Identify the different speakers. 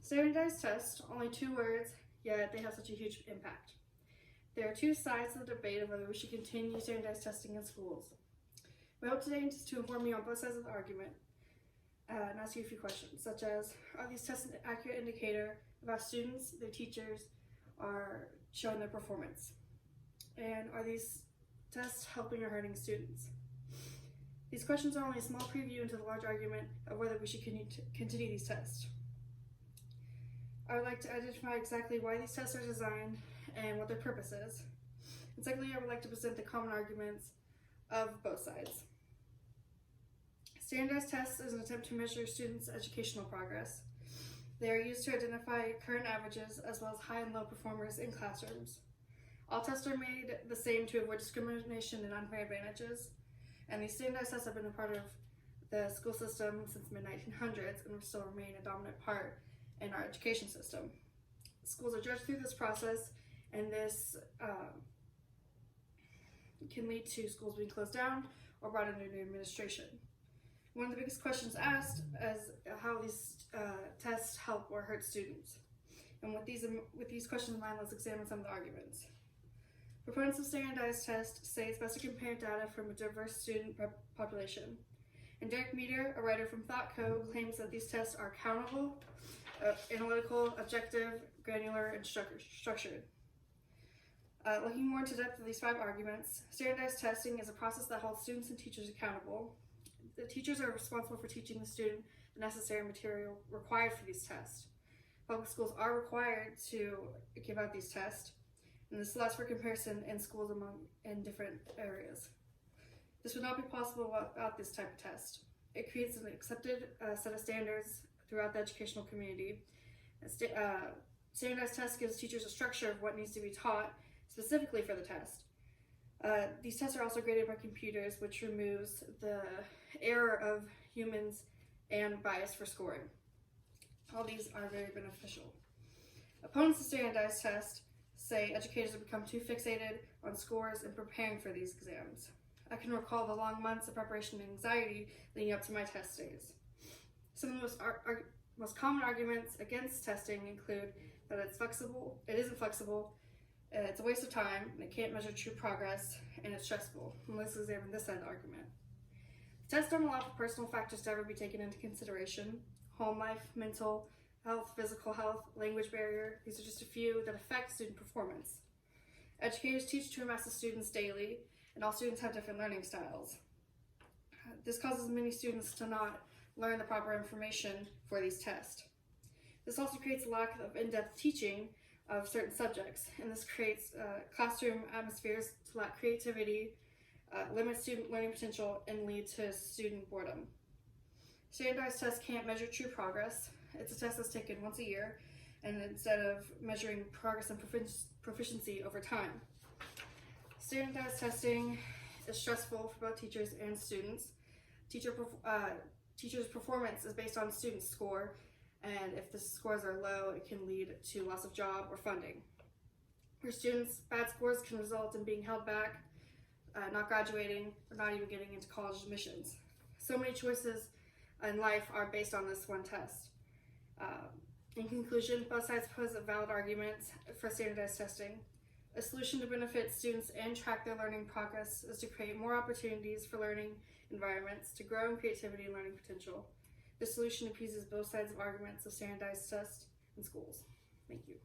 Speaker 1: Standardized tests, only 2 words, yet they have such a huge impact. There are 2 sides to the debate of whether we should continue standardized testing in schools. My hope today is to inform you on both sides of the argument and ask you a few questions, such as, are these tests an accurate indicator of how students, their teachers, are showing their performance? And are these tests helping or hurting students? These questions are only a small preview into the large argument of whether we should continue these tests. I would like to identify exactly why these tests are designed and what their purpose is. And secondly, I would like to present the common arguments of both sides. Standardized tests is an attempt to measure students' educational progress. They are used to identify current averages as well as high and low performers in classrooms. All tests are made the same to avoid discrimination and unfair advantages, and these standardized tests have been a part of the school system since the mid-1900s and will still remain a dominant part in our education system. Schools are judged through this process, and this can lead to schools being closed down or brought under new administration. One of the biggest questions asked is how these tests help or hurt students. And with these questions in mind, let's examine some of the arguments. Proponents of standardized tests say it's best to compare data from a diverse student population. And Derek Meter, a writer from ThoughtCo, claims that these tests are accountable, analytical, objective, granular, and structured. Looking more into depth of these 5 arguments, standardized testing is a process that holds students and teachers accountable. The teachers are responsible for teaching the student the necessary material required for these tests. Public schools are required to give out these tests, and this allows for comparison in schools in different areas. This would not be possible without this type of test. It creates an accepted set of standards throughout the educational community. Standardized tests gives teachers a structure of what needs to be taught specifically for the test. These tests are also graded by computers, which removes the error of humans and bias for scoring. All these are very beneficial. Opponents of standardized tests say educators have become too fixated on scores and preparing for these exams. I can recall the long months of preparation and anxiety leading up to my test days. Some of the most common arguments against testing include that it isn't flexible, it's a waste of time, and it can't measure true progress, and it's stressful. And let's examine this side of the argument. Tests don't allow for personal factors to ever be taken into consideration. Home life, mental health, physical health, language barrier, these are just a few that affect student performance. Educators teach to amass the students daily, and all students have different learning styles. This causes many students to not learn the proper information for these tests. This also creates a lack of in-depth teaching of certain subjects, and this creates classroom atmospheres to lack creativity, limit student learning potential, and lead to student boredom. Standardized tests can't measure true progress. It's a test that's taken once a year, and instead of measuring progress and proficiency over time. Standardized testing is stressful for both teachers and students. Teachers' performance is based on students' score, and if the scores are low, it can lead to loss of job or funding. For students, bad scores can result in being held back, not graduating, or not even getting into college admissions. So many choices in life are based on this one test. In conclusion, both sides pose a valid argument for standardized testing. A solution to benefit students and track their learning progress is to create more opportunities for learning environments to grow in creativity and learning potential. This solution appeases both sides of arguments of standardized tests in schools. Thank you.